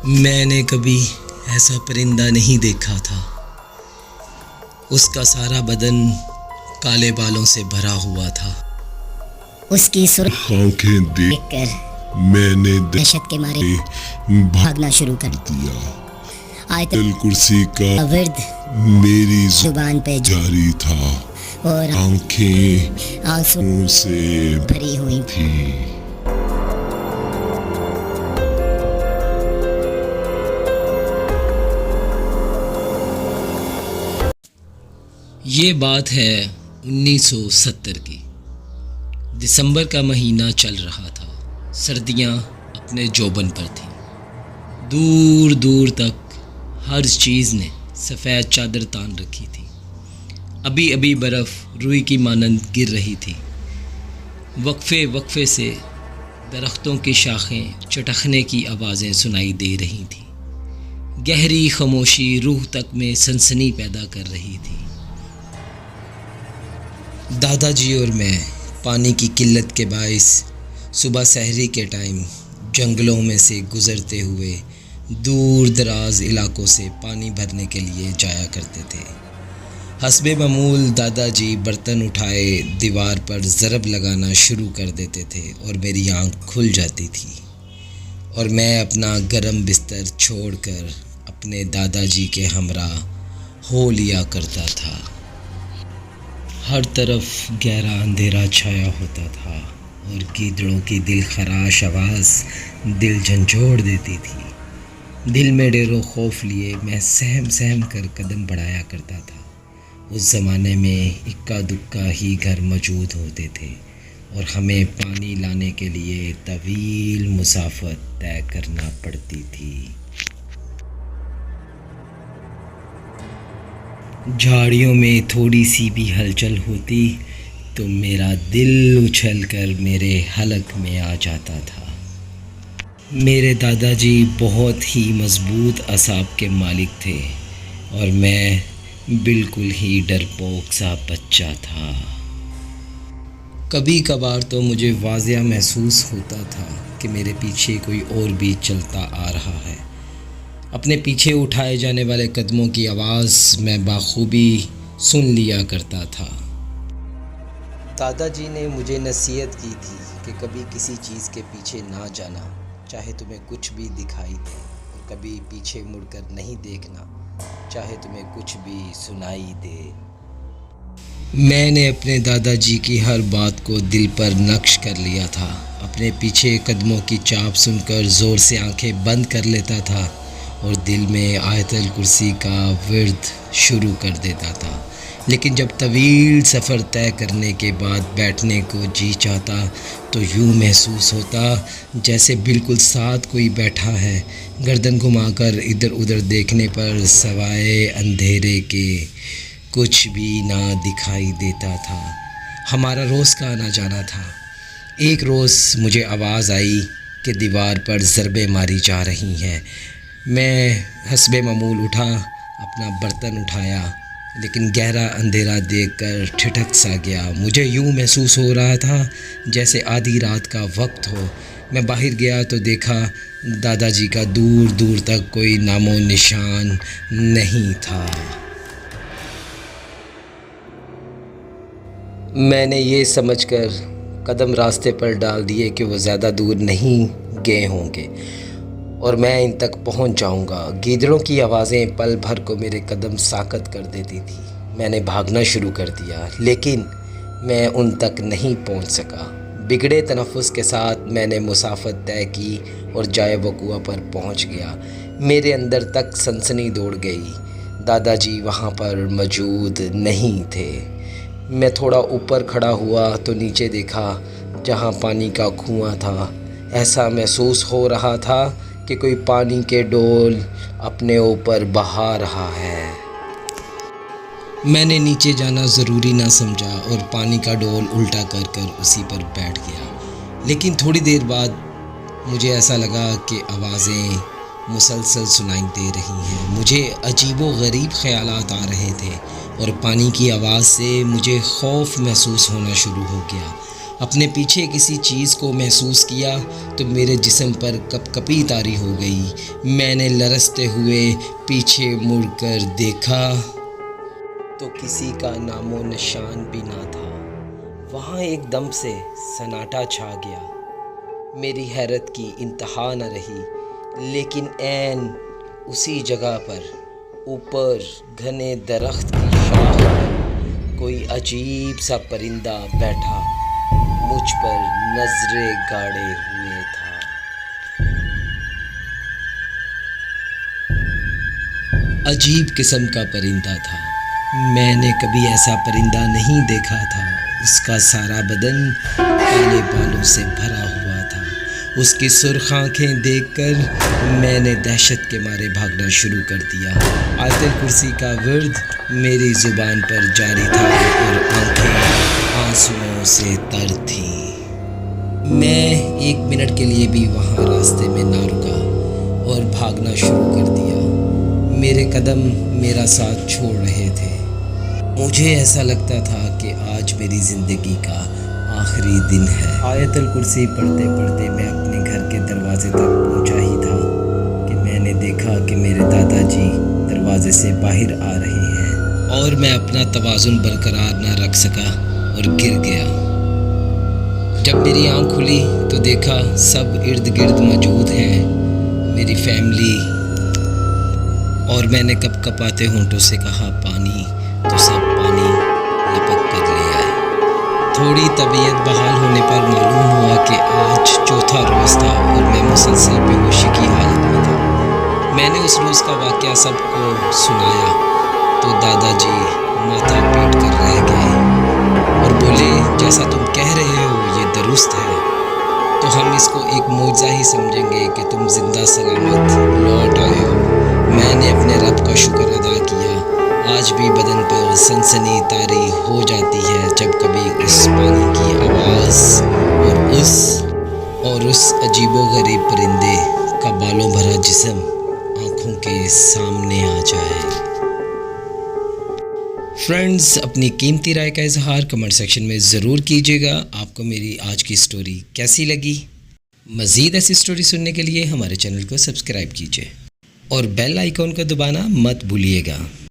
میں نے کبھی ایسا پرندہ نہیں دیکھا تھا۔ اس کا سارا بدن کالے بالوں سے بھرا ہوا تھا۔ اس کی سرخ آنکھیں دیکھ کر میں نے دہشت کے مارے بھاگنا شروع کر دیا۔ آیت کرسی کا ورد میری زبان پہ جاری تھا اور آنکھیں آنسو سے بھری ہوئی تھی۔ یہ بات ہے 1970 کی۔ دسمبر کا مہینہ چل رہا تھا۔ سردیاں اپنے جوبن پر تھیں۔ دور دور تک ہر چیز نے سفید چادر تان رکھی تھی۔ ابھی ابھی برف روئی کی مانند گر رہی تھی۔ وقفے وقفے سے درختوں کی شاخیں چٹخنے کی آوازیں سنائی دے رہی تھیں۔ گہری خاموشی روح تک میں سنسنی پیدا کر رہی تھی۔ دادا جی اور میں پانی کی قلت کے باعث صبح سحری کے ٹائم جنگلوں میں سے گزرتے ہوئے دور دراز علاقوں سے پانی بھرنے کے لیے جایا کرتے تھے۔ حسب معمول دادا جی برتن اٹھائے دیوار پر ضرب لگانا شروع کر دیتے تھے اور میری آنکھ کھل جاتی تھی اور میں اپنا گرم بستر چھوڑ کر اپنے دادا جی کے ہمراہ ہو لیا کرتا تھا۔ ہر طرف گہرا اندھیرا چھایا ہوتا تھا اور گیدڑوں کی دل خراش آواز دل جھنجھوڑ دیتی تھی۔ دل میں ڈر و خوف لیے میں سہم سہم کر قدم بڑھایا کرتا تھا۔ اس زمانے میں اکا دکا ہی گھر موجود ہوتے تھے اور ہمیں پانی لانے کے لیے طویل مسافت طے کرنا پڑتی تھی۔ جھاڑیوں میں تھوڑی سی بھی ہلچل ہوتی تو میرا دل اچھل کر میرے حلق میں آ جاتا تھا۔ میرے دادا جی بہت ہی مضبوط اعصاب کے مالک تھے اور میں بالکل ہی ڈرپوک سا بچہ تھا۔ کبھی کبھار تو مجھے واضح محسوس ہوتا تھا کہ میرے پیچھے کوئی اور بھی چلتا آ رہا ہے۔ اپنے پیچھے اٹھائے جانے والے قدموں کی آواز میں بخوبی سن لیا کرتا تھا۔ دادا جی نے مجھے نصیحت کی تھی کہ کبھی کسی چیز کے پیچھے نہ جانا، چاہے تمہیں کچھ بھی دکھائی دے، اور کبھی پیچھے مڑ کر نہیں دیکھنا، چاہے تمہیں کچھ بھی سنائی دے۔ میں نے اپنے دادا جی کی ہر بات کو دل پر نقش کر لیا تھا۔ اپنے پیچھے قدموں کی چاپ سن کر زور سے آنکھیں بند کر لیتا تھا اور دل میں آیت الکرسی کا ورد شروع کر دیتا تھا۔ لیکن جب طویل سفر طے کرنے کے بعد بیٹھنے کو جی چاہتا تو یوں محسوس ہوتا جیسے بالکل ساتھ کوئی بیٹھا ہے۔ گردن گھما کر ادھر ادھر دیکھنے پر سوائے اندھیرے کے کچھ بھی نہ دکھائی دیتا تھا۔ ہمارا روز کا آنا جانا تھا۔ ایک روز مجھے آواز آئی کہ دیوار پر ضربیں ماری جا رہی ہیں۔ میں حسب معمول اٹھا، اپنا برتن اٹھایا، لیکن گہرا اندھیرا دیکھ کر ٹھٹک سا گیا۔ مجھے یوں محسوس ہو رہا تھا جیسے آدھی رات کا وقت ہو۔ میں باہر گیا تو دیکھا دادا جی کا دور دور تک کوئی نام و نشان نہیں تھا۔ میں نے یہ سمجھ کر قدم راستے پر ڈال دیے کہ وہ زیادہ دور نہیں گئے ہوں گے اور میں ان تک پہنچ جاؤں گا۔ گیدڑوں کی آوازیں پل بھر کو میرے قدم ساکت کر دیتی تھی۔ میں نے بھاگنا شروع کر دیا لیکن میں ان تک نہیں پہنچ سکا۔ بگڑے تنفس کے ساتھ میں نے مسافت طے کی اور جائے وقوع پر پہنچ گیا۔ میرے اندر تک سنسنی دوڑ گئی۔ دادا جی وہاں پر موجود نہیں تھے۔ میں تھوڑا اوپر کھڑا ہوا تو نیچے دیکھا جہاں پانی کا کنواں تھا۔ ایسا محسوس ہو رہا تھا کہ کوئی پانی کے ڈول اپنے اوپر بہا رہا ہے۔ میں نے نیچے جانا ضروری نہ سمجھا اور پانی کا ڈول الٹا کر کر اسی پر بیٹھ گیا۔ لیکن تھوڑی دیر بعد مجھے ایسا لگا کہ آوازیں مسلسل سنائی دے رہی ہیں۔ مجھے عجیب و غریب خیالات آ رہے تھے اور پانی کی آواز سے مجھے خوف محسوس ہونا شروع ہو گیا۔ اپنے پیچھے کسی چیز کو محسوس کیا تو میرے جسم پر کپ کپی طاری ہو گئی۔ میں نے لرزتے ہوئے پیچھے مڑ کر دیکھا تو کسی کا نام و نشان بھی نہ تھا۔ وہاں ایک دم سے سناٹا چھا گیا۔ میری حیرت کی انتہا نہ رہی، لیکن عین اسی جگہ پر اوپر گھنے درخت کی شاخ پر کوئی عجیب سا پرندہ بیٹھا مجھ پر نظریں گاڑے ہوئے تھا۔ عجیب قسم کا پرندہ تھا۔ میں نے کبھی ایسا پرندہ نہیں دیکھا تھا۔ اس کا سارا بدن کالے بالوں سے بھرا ہوا تھا۔ اس کی سرخ آنکھیں دیکھ کر میں نے دہشت کے مارے بھاگنا شروع کر دیا۔ آیت الکرسی کا ورد میری زبان پر جاری تھا اور آنکھیں آنسوؤں سے تر تھیں۔ میں 1 منٹ کے لیے بھی وہاں راستے میں نہ رکا اور بھاگنا شروع کر دیا۔ میرے قدم میرا ساتھ چھوڑ رہے تھے۔ مجھے ایسا لگتا تھا کہ آج میری زندگی کا آخری دن ہے۔ آیت الکرسی پڑھتے پڑھتے میں اپنے گھر کے دروازے تک پہنچا ہی تھا کہ میں نے دیکھا کہ میرے دادا جی دروازے سے باہر آ رہے ہیں، اور میں اپنا توازن برقرار نہ رکھ سکا اور گر گیا۔ جب میری آنکھ کھلی تو دیکھا سب ارد گرد موجود ہیں، میری فیملی، اور میں نے کپ کپاتے ہونٹوں سے کہا پانی، تو سب پانی لپک کر لے آئے۔ تھوڑی طبیعت بحال ہونے پر معلوم ہوا کہ آج 4تھا روز تھا اور میں مسلسل بے ہوشی کی حالت میں تھا۔ میں نے اس روز کا واقعہ سب کو سنایا تو دادا جی ماتھا پیٹ کر رہ گئے اور بولے جیسا تم کہہ رہے ہو یہ درست ہے، تو ہم اس کو ایک معجزہ ہی سمجھیں گے کہ تم زندہ سلامت لوٹ آئے ہو۔ میں نے اپنے رب کا شکر ادا کیا۔ آج بھی بدن پر سنسنی طاری ہو جاتی ہے جب کبھی اس پانی کی آواز اور اس عجیب و غریب پرندے کا بالوں بھرا جسم آنکھوں کے سامنے آ جائے۔ فرینڈز، اپنی قیمتی رائے کا اظہار کمنٹ سیکشن میں ضرور کیجیے گا۔ آپ کو میری آج کی سٹوری کیسی لگی؟ مزید ایسی سٹوری سننے کے لیے ہمارے چینل کو سبسکرائب کیجیے اور بیل آئیکن کو دبانا مت بھولیے گا۔